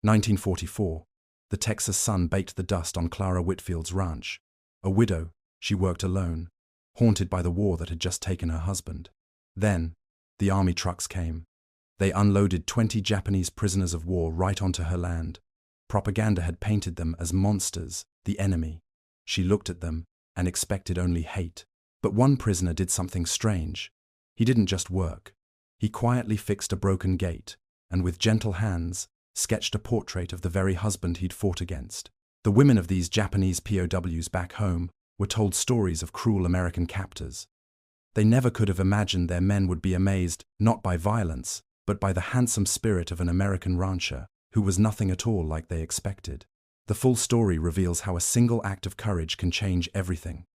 1944. The Texas sun baked the dust on Clara Whitfield's ranch. A widow, she worked alone, haunted by the war that had just taken her husband. Then, the army trucks came. They unloaded 20 Japanese prisoners of war right onto her land. Propaganda had painted them as monsters, the enemy. She looked at them and expected only hate. But one prisoner did something strange. He didn't just work. He quietly fixed a broken gate, and with gentle hands, sketched a portrait of the very husband he'd fought against. The women of these Japanese POWs back home were told stories of cruel American captors. They never could have imagined their men would be amazed not by violence, but by the handsome spirit of an American rancher who was nothing at all like they expected. The full story reveals how a single act of courage can change everything.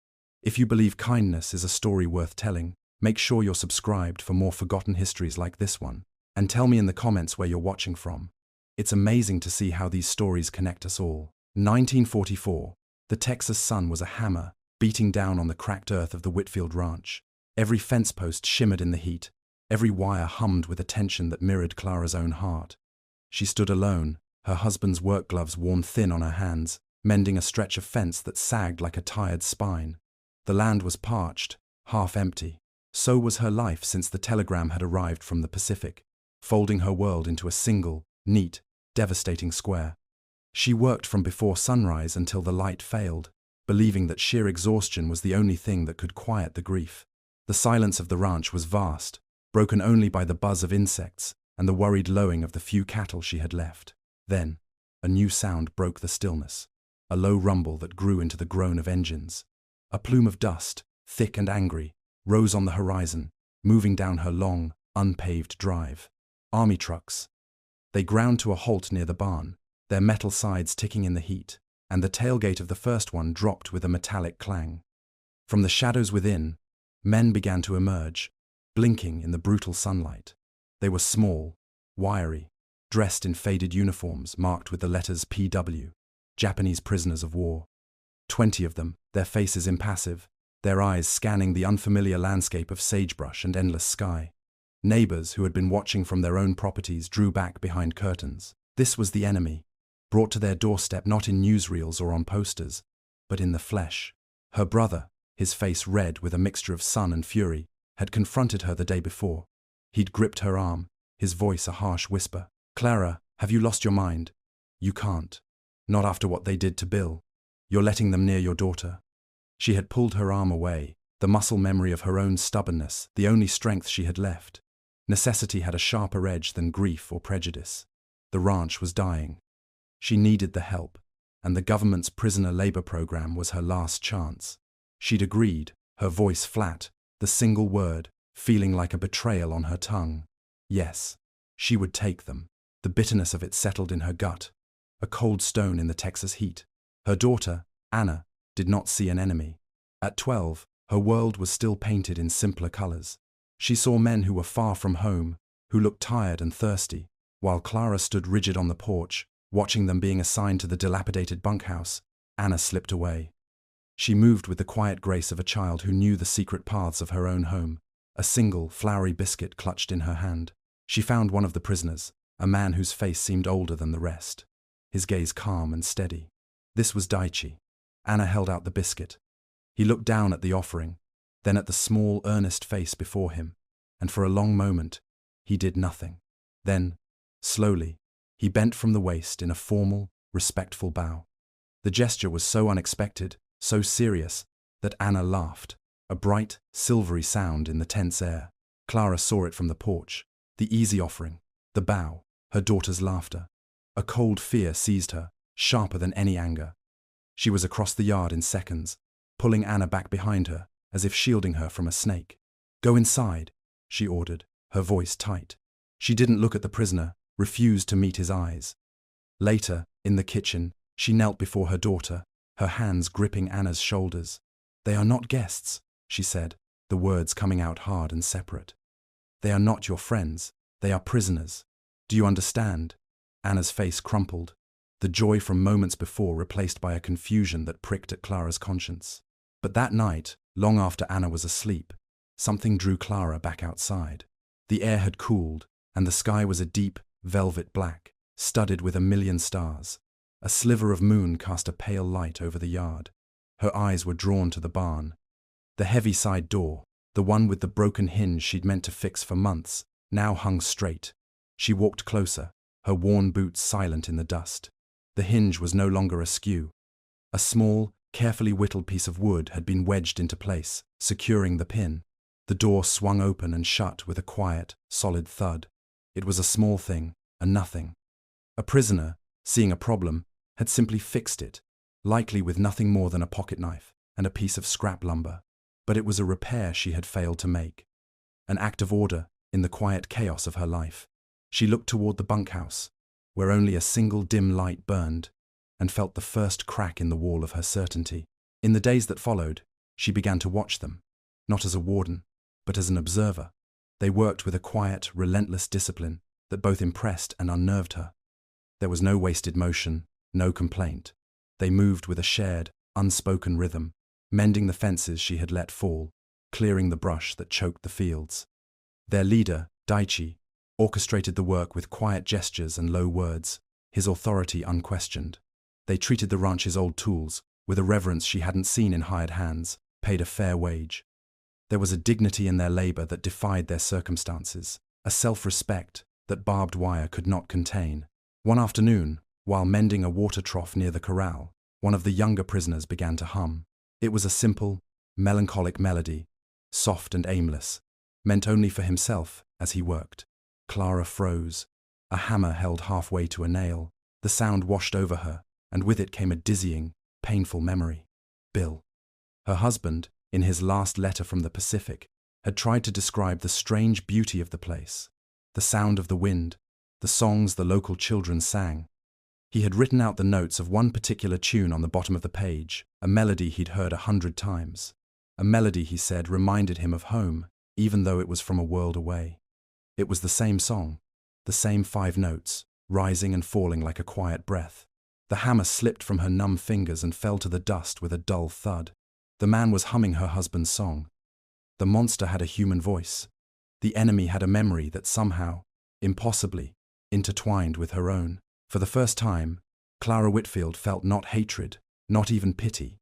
If you believe kindness is a story worth telling, make sure you're subscribed for more forgotten histories like this one, and tell me in the comments where you're watching from. It's amazing to see how these stories connect us all. 1944. The Texas sun was a hammer, beating down on the cracked earth of the Whitfield Ranch. Every fence post shimmered in the heat. Every wire hummed with a tension that mirrored Clara's own heart. She stood alone, her husband's work gloves worn thin on her hands, mending a stretch of fence that sagged like a tired spine. The land was parched, half empty. So was her life since the telegram had arrived from the Pacific, folding her world into a single, neat, devastating square. She worked from before sunrise until the light failed, believing that sheer exhaustion was the only thing that could quiet the grief. The silence of the ranch was vast, broken only by the buzz of insects and the worried lowing of the few cattle she had left. Then, a new sound broke the stillness, a low rumble that grew into the groan of engines. A plume of dust, thick and angry, rose on the horizon, moving down her long, unpaved drive. Army trucks. They ground to a halt near the barn, their metal sides ticking in the heat, and the tailgate of the first one dropped with a metallic clang. From the shadows within, men began to emerge, blinking in the brutal sunlight. They were small, wiry, dressed in faded uniforms marked with the letters PW, Japanese prisoners of war. 20 of them, their faces impassive, their eyes scanning the unfamiliar landscape of sagebrush and endless sky. Neighbors who had been watching from their own properties drew back behind curtains. This was the enemy, brought to their doorstep not in newsreels or on posters, but in the flesh. Her brother, his face red with a mixture of sun and fury, had confronted her the day before. He'd gripped her arm, his voice a harsh whisper. "Clara, have you lost your mind? You can't. Not after what they did to Bill. You're letting them near your daughter." She had pulled her arm away, the muscle memory of her own stubbornness, the only strength she had left. Necessity had a sharper edge than grief or prejudice. The ranch was dying. She needed the help, and the government's prisoner labor program was her last chance. She'd agreed, her voice flat, the single word, feeling like a betrayal on her tongue. Yes, she would take them. The bitterness of it settled in her gut, a cold stone in the Texas heat. Her daughter, Anna, did not see an enemy. At 12, her world was still painted in simpler colors. She saw men who were far from home, who looked tired and thirsty, while Clara stood rigid on the porch, watching them being assigned to the dilapidated bunkhouse. Anna slipped away. She moved with the quiet grace of a child who knew the secret paths of her own home, a single, flowery biscuit clutched in her hand. She found one of the prisoners, a man whose face seemed older than the rest, his gaze calm and steady. This was Daichi. Anna held out the biscuit. He looked down at the offering, then at the small, earnest face before him, and for a long moment, he did nothing. Then, slowly, he bent from the waist in a formal, respectful bow. The gesture was so unexpected, so serious, that Anna laughed, a bright, silvery sound in the tense air. Clara saw it from the porch, the easy offering, the bow, her daughter's laughter. A cold fear seized her, sharper than any anger. She was across the yard in seconds, pulling Anna back behind her, as if shielding her from a snake. "Go inside," she ordered, her voice tight. She didn't look at the prisoner, refused to meet his eyes. Later, in the kitchen, she knelt before her daughter, her hands gripping Anna's shoulders. "They are not guests," she said, the words coming out hard and separate. "They are not your friends. They are prisoners. Do you understand?" Anna's face crumpled, the joy from moments before replaced by a confusion that pricked at Clara's conscience. But that night, long after Anna was asleep, something drew Clara back outside. The air had cooled, and the sky was a deep, velvet black. studded with 1,000,000 stars. A sliver of moon cast a pale light over the yard. Her eyes were drawn to the barn. The heavy side door, the one with the broken hinge she'd meant to fix for months, now hung straight. She walked closer, her worn boots silent in the dust. The hinge was no longer askew. A small, carefully whittled piece of wood had been wedged into place, securing the pin. The door swung open and shut with a quiet, solid thud. It was a small thing, a nothing. A prisoner, seeing a problem, had simply fixed it, likely with nothing more than a pocket knife and a piece of scrap lumber. But it was a repair she had failed to make. An act of order in the quiet chaos of her life. She looked toward the bunkhouse, where only a single dim light burned, and felt the first crack in the wall of her certainty. In the days that followed, she began to watch them, not as a warden, but as an observer. They worked with a quiet, relentless discipline that both impressed and unnerved her. There was no wasted motion, no complaint. They moved with a shared, unspoken rhythm, mending the fences she had let fall, clearing the brush that choked the fields. Their leader, Daichi, orchestrated the work with quiet gestures and low words, his authority unquestioned. They treated the ranch's old tools with a reverence she hadn't seen in hired hands, paid a fair wage. There was a dignity in their labor that defied their circumstances, a self-respect that barbed wire could not contain. One afternoon, while mending a water trough near the corral, one of the younger prisoners began to hum. It was a simple, melancholic melody, soft and aimless, meant only for himself as he worked. Clara froze. A hammer held halfway to a nail. The sound washed over her, and with it came a dizzying, painful memory. Bill. Her husband, in his last letter from the Pacific, had tried to describe the strange beauty of the place, the sound of the wind, the songs the local children sang. He had written out the notes of one particular tune on the bottom of the page, a melody he'd heard 100 times. A melody, he said, reminded him of home, even though it was from a world away. It was the same song, the same 5 notes, rising and falling like a quiet breath. The hammer slipped from her numb fingers and fell to the dust with a dull thud. The man was humming her husband's song. The monster had a human voice. The enemy had a memory that somehow, impossibly, intertwined with her own. For the first time, Clara Whitfield felt not hatred, not even pity,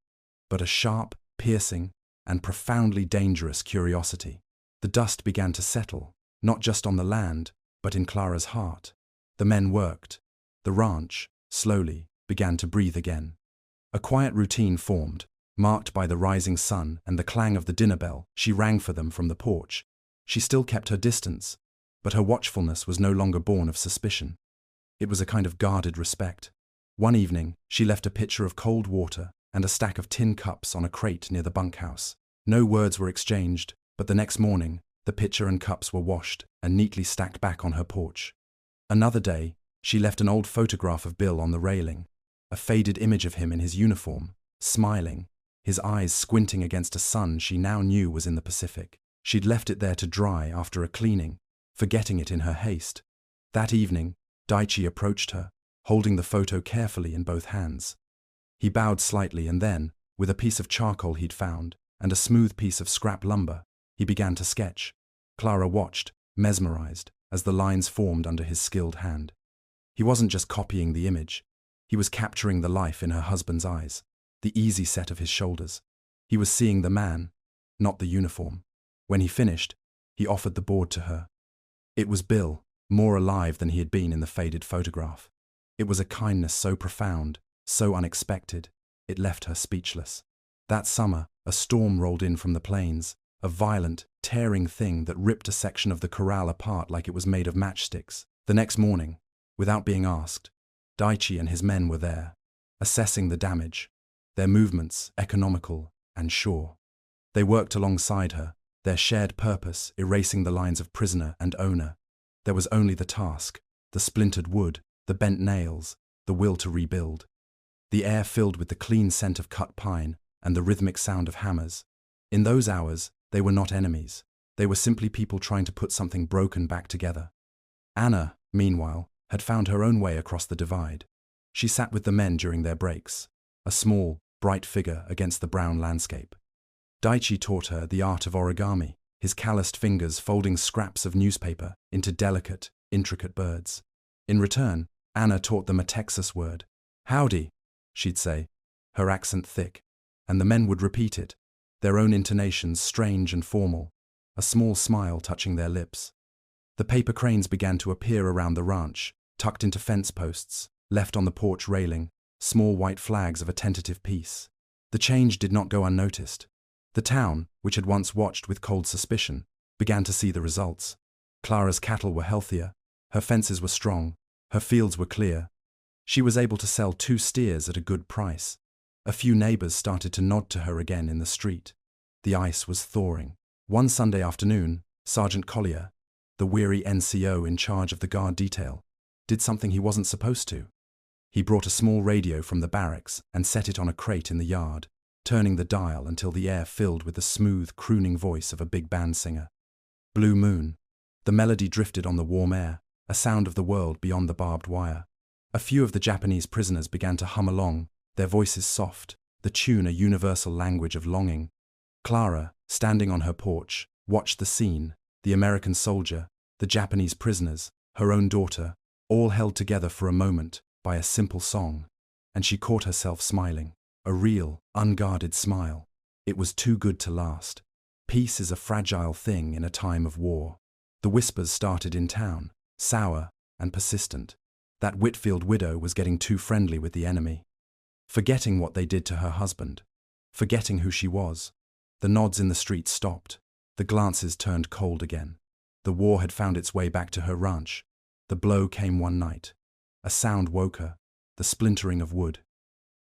but a sharp, piercing, and profoundly dangerous curiosity. The dust began to settle, not just on the land, but in Clara's heart. The men worked. The ranch, slowly, began to breathe again. A quiet routine formed, marked by the rising sun and the clang of the dinner bell. She rang for them from the porch. She still kept her distance, but her watchfulness was no longer born of suspicion. It was a kind of guarded respect. One evening, she left a pitcher of cold water and a stack of tin cups on a crate near the bunkhouse. No words were exchanged, but the next morning, the pitcher and cups were washed and neatly stacked back on her porch. Another day, she left an old photograph of Bill on the railing, a faded image of him in his uniform, smiling, his eyes squinting against a sun she now knew was in the Pacific. She'd left it there to dry after a cleaning, forgetting it in her haste. That evening, Daichi approached her, holding the photo carefully in both hands. He bowed slightly and then, with a piece of charcoal he'd found and a smooth piece of scrap lumber, he began to sketch. Clara watched, mesmerized, as the lines formed under his skilled hand. He wasn't just copying the image. He was capturing the life in her husband's eyes, the easy set of his shoulders. He was seeing the man, not the uniform. When he finished, he offered the board to her. It was Bill, more alive than he had been in the faded photograph. It was a kindness so profound, so unexpected, it left her speechless. That summer, a storm rolled in from the plains, a violent, tearing thing that ripped a section of the corral apart like it was made of matchsticks. The next morning, without being asked, Daichi and his men were there, assessing the damage, their movements economical and sure. They worked alongside her, their shared purpose erasing the lines of prisoner and owner. There was only the task, the splintered wood, the bent nails, the will to rebuild. The air filled with the clean scent of cut pine and the rhythmic sound of hammers. In those hours, they were not enemies. They were simply people trying to put something broken back together. Anna, meanwhile, had found her own way across the divide. She sat with the men during their breaks, a small, bright figure against the brown landscape. Daichi taught her the art of origami, his calloused fingers folding scraps of newspaper into delicate, intricate birds. In return, Anna taught them a Texas word. "Howdy," she'd say, her accent thick, and the men would repeat it, their own intonations strange and formal, a small smile touching their lips. The paper cranes began to appear around the ranch, tucked into fence posts, left on the porch railing, small white flags of a tentative peace. The change did not go unnoticed. The town, which had once watched with cold suspicion, began to see the results. Clara's cattle were healthier, her fences were strong, her fields were clear. She was able to sell 2 steers at a good price. A few neighbors started to nod to her again in the street. The ice was thawing. One Sunday afternoon, Sergeant Collier, the weary NCO in charge of the guard detail, did something he wasn't supposed to. He brought a small radio from the barracks and set it on a crate in the yard, turning the dial until the air filled with the smooth, crooning voice of a big band singer. Blue Moon. The melody drifted on the warm air, a sound of the world beyond the barbed wire. A few of the Japanese prisoners began to hum along, their voices soft, the tune a universal language of longing. Clara, standing on her porch, watched the scene, the American soldier, the Japanese prisoners, her own daughter, all held together for a moment by a simple song, and she caught herself smiling, a real, unguarded smile. It was too good to last. Peace is a fragile thing in a time of war. The whispers started in town, sour and persistent. That Whitfield widow was getting too friendly with the enemy. Forgetting what they did to her husband, forgetting who she was. The nods in the street stopped. The glances turned cold again. The war had found its way back to her ranch. The blow came one night. A sound woke her, the splintering of wood.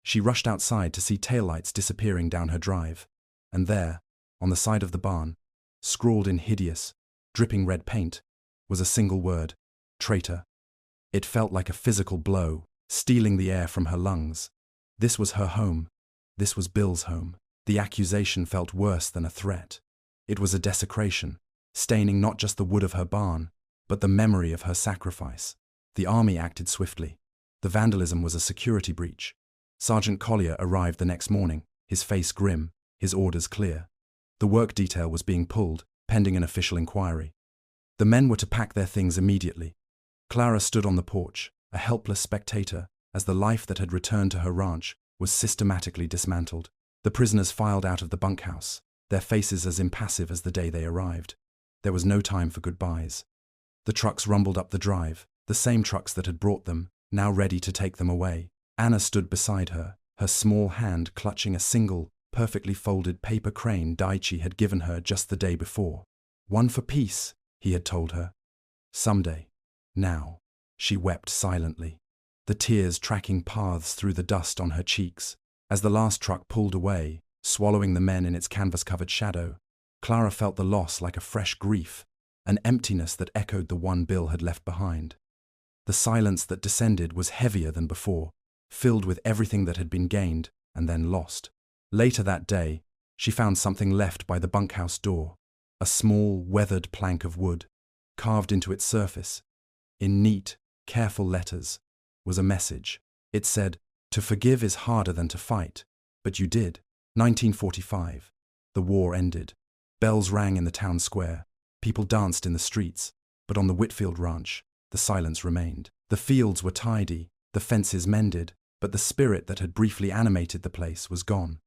She rushed outside to see taillights disappearing down her drive. And there, on the side of the barn, scrawled in hideous, dripping red paint, was a single word: traitor. It felt like a physical blow, stealing the air from her lungs. This was her home. This was Bill's home. The accusation felt worse than a threat. It was a desecration, staining not just the wood of her barn, but the memory of her sacrifice. The army acted swiftly. The vandalism was a security breach. Sergeant Collier arrived the next morning, his face grim, his orders clear. The work detail was being pulled, pending an official inquiry. The men were to pack their things immediately. Clara stood on the porch, a helpless spectator, as the life that had returned to her ranch was systematically dismantled. The prisoners filed out of the bunkhouse, their faces as impassive as the day they arrived. There was no time for goodbyes. The trucks rumbled up the drive, the same trucks that had brought them, now ready to take them away. Anna stood beside her, her small hand clutching a single, perfectly folded paper crane Daichi had given her just the day before. "One for peace," he had told her. "Someday. Now." She wept silently, the tears tracking paths through the dust on her cheeks. As the last truck pulled away, swallowing the men in its canvas-covered shadow, Clara felt the loss like a fresh grief, an emptiness that echoed the one Bill had left behind. The silence that descended was heavier than before, filled with everything that had been gained and then lost. Later that day, she found something left by the bunkhouse door, a small, weathered plank of wood. Carved into its surface, in neat, careful letters, was a message. It said, "To forgive is harder than to fight, but you did." 1945. The war ended. Bells rang in the town square. People danced in the streets, but on the Whitfield ranch, the silence remained. The fields were tidy, the fences mended, but the spirit that had briefly animated the place was gone.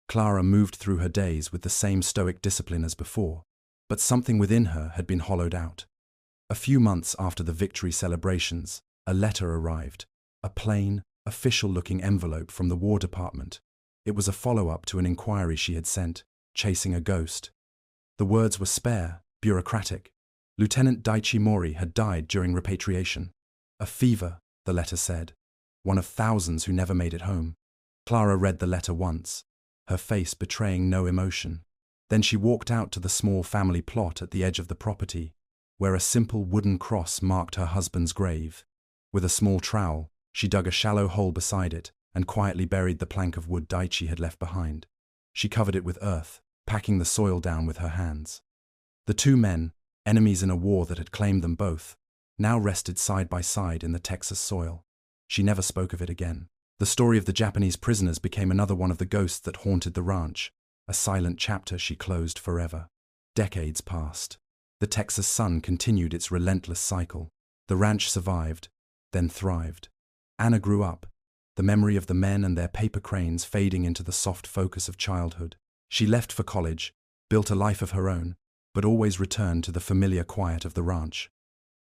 Clara moved through her days with the same stoic discipline as before, but something within her had been hollowed out. A few months after the victory celebrations, a letter arrived, a plain, official-looking envelope from the War Department. It was a follow-up to an inquiry she had sent, chasing a ghost. The words were spare, bureaucratic. Lieutenant Daichi Mori had died during repatriation. A fever, the letter said, one of thousands who never made it home. Clara read the letter once, her face betraying no emotion. Then she walked out to the small family plot at the edge of the property, where a simple wooden cross marked her husband's grave. With a small trowel, she dug a shallow hole beside it and quietly buried the plank of wood Daichi had left behind. She covered it with earth, packing the soil down with her hands. The two men, enemies in a war that had claimed them both, now rested side by side in the Texas soil. She never spoke of it again. The story of the Japanese prisoners became another one of the ghosts that haunted the ranch, a silent chapter she closed forever. Decades passed. The Texas sun continued its relentless cycle. The ranch survived, then thrived. Anna grew up, the memory of the men and their paper cranes fading into the soft focus of childhood. She left for college, built a life of her own, but always returned to the familiar quiet of the ranch.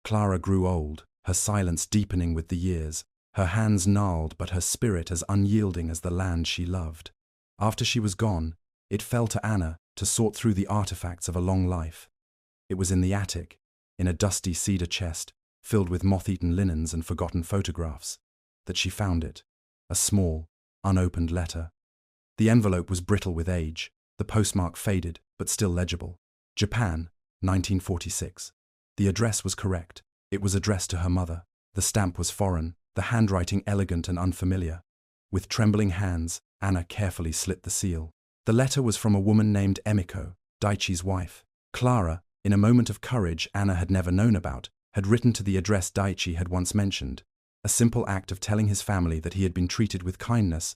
Clara grew old, her silence deepening with the years, her hands gnarled but her spirit as unyielding as the land she loved. After she was gone, it fell to Anna to sort through the artifacts of a long life. It was in the attic, in a dusty cedar chest, filled with moth-eaten linens and forgotten photographs, that she found it, a small, unopened letter. The envelope was brittle with age, the postmark faded, but still legible. Japan, 1946. The address was correct. It was addressed to her mother. The stamp was foreign, the handwriting elegant and unfamiliar. With trembling hands, Anna carefully slit the seal. The letter was from a woman named Emiko, Daichi's wife. Clara, in a moment of courage Anna had never known about, had written to the address Daichi had once mentioned, a simple act of telling his family that he had been treated with kindness,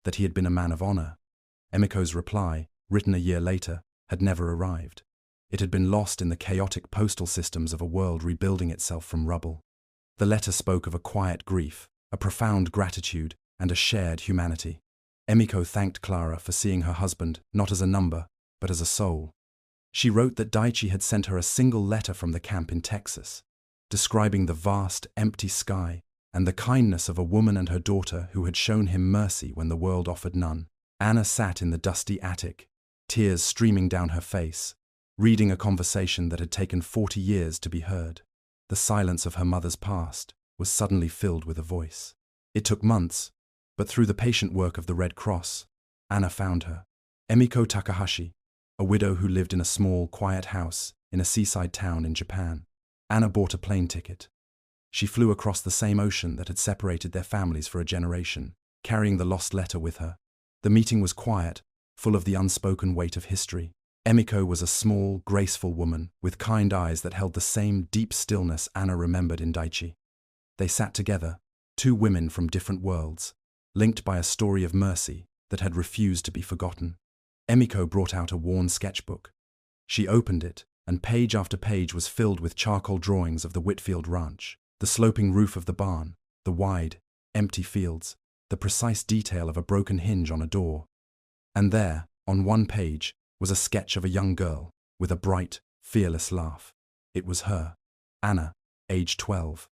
that he had been a man of honor. Emiko's reply, written a year later, had never arrived. It had been lost in the chaotic postal systems of a world rebuilding itself from rubble. The letter spoke of a quiet grief, a profound gratitude, and a shared humanity. Emiko thanked Clara for seeing her husband not as a number, but as a soul. She wrote that Daichi had sent her a single letter from the camp in Texas, describing the vast, empty sky and the kindness of a woman and her daughter who had shown him mercy when the world offered none. Anna sat in the dusty attic, tears streaming down her face, reading a conversation that had taken 40 years to be heard. The silence of her mother's past was suddenly filled with a voice. It took months, but through the patient work of the Red Cross, Anna found her. Emiko Takahashi, a widow who lived in a small, quiet house in a seaside town in Japan. Anna bought a plane ticket. She flew across the same ocean that had separated their families for a generation, carrying the lost letter with her. The meeting was quiet, full of the unspoken weight of history. Emiko was a small, graceful woman with kind eyes that held the same deep stillness Anna remembered in Daichi. They sat together, two women from different worlds, linked by a story of mercy that had refused to be forgotten. Emiko brought out a worn sketchbook. She opened it, and page after page was filled with charcoal drawings of the Whitfield Ranch, the sloping roof of the barn, the wide, empty fields, the precise detail of a broken hinge on a door. And there, on one page, was a sketch of a young girl with a bright, fearless laugh. It was her, Anna, age 12.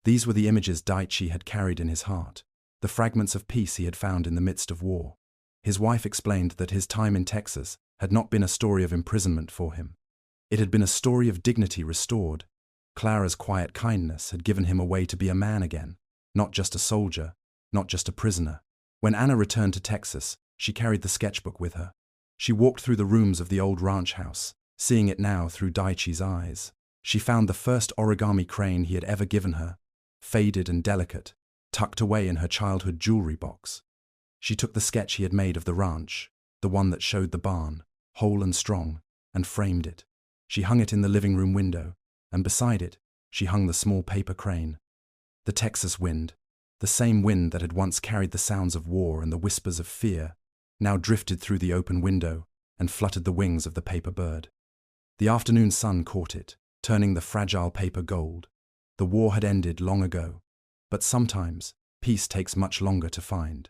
These were the images Daichi had carried in his heart, the fragments of peace he had found in the midst of war. His wife explained that his time in Texas had not been a story of imprisonment for him. It had been a story of dignity restored. Clara's quiet kindness had given him a way to be a man again, not just a soldier, not just a prisoner. When Anna returned to Texas, she carried the sketchbook with her. She walked through the rooms of the old ranch house, seeing it now through Daichi's eyes. She found the first origami crane he had ever given her, faded and delicate, tucked away in her childhood jewelry box. She took the sketch he had made of the ranch, the one that showed the barn, whole and strong, and framed it. She hung it in the living room window, and beside it, she hung the small paper crane. The Texas wind, the same wind that had once carried the sounds of war and the whispers of fear, now drifted through the open window and fluttered the wings of the paper bird. The afternoon sun caught it, turning the fragile paper gold. The war had ended long ago, but sometimes peace takes much longer to find.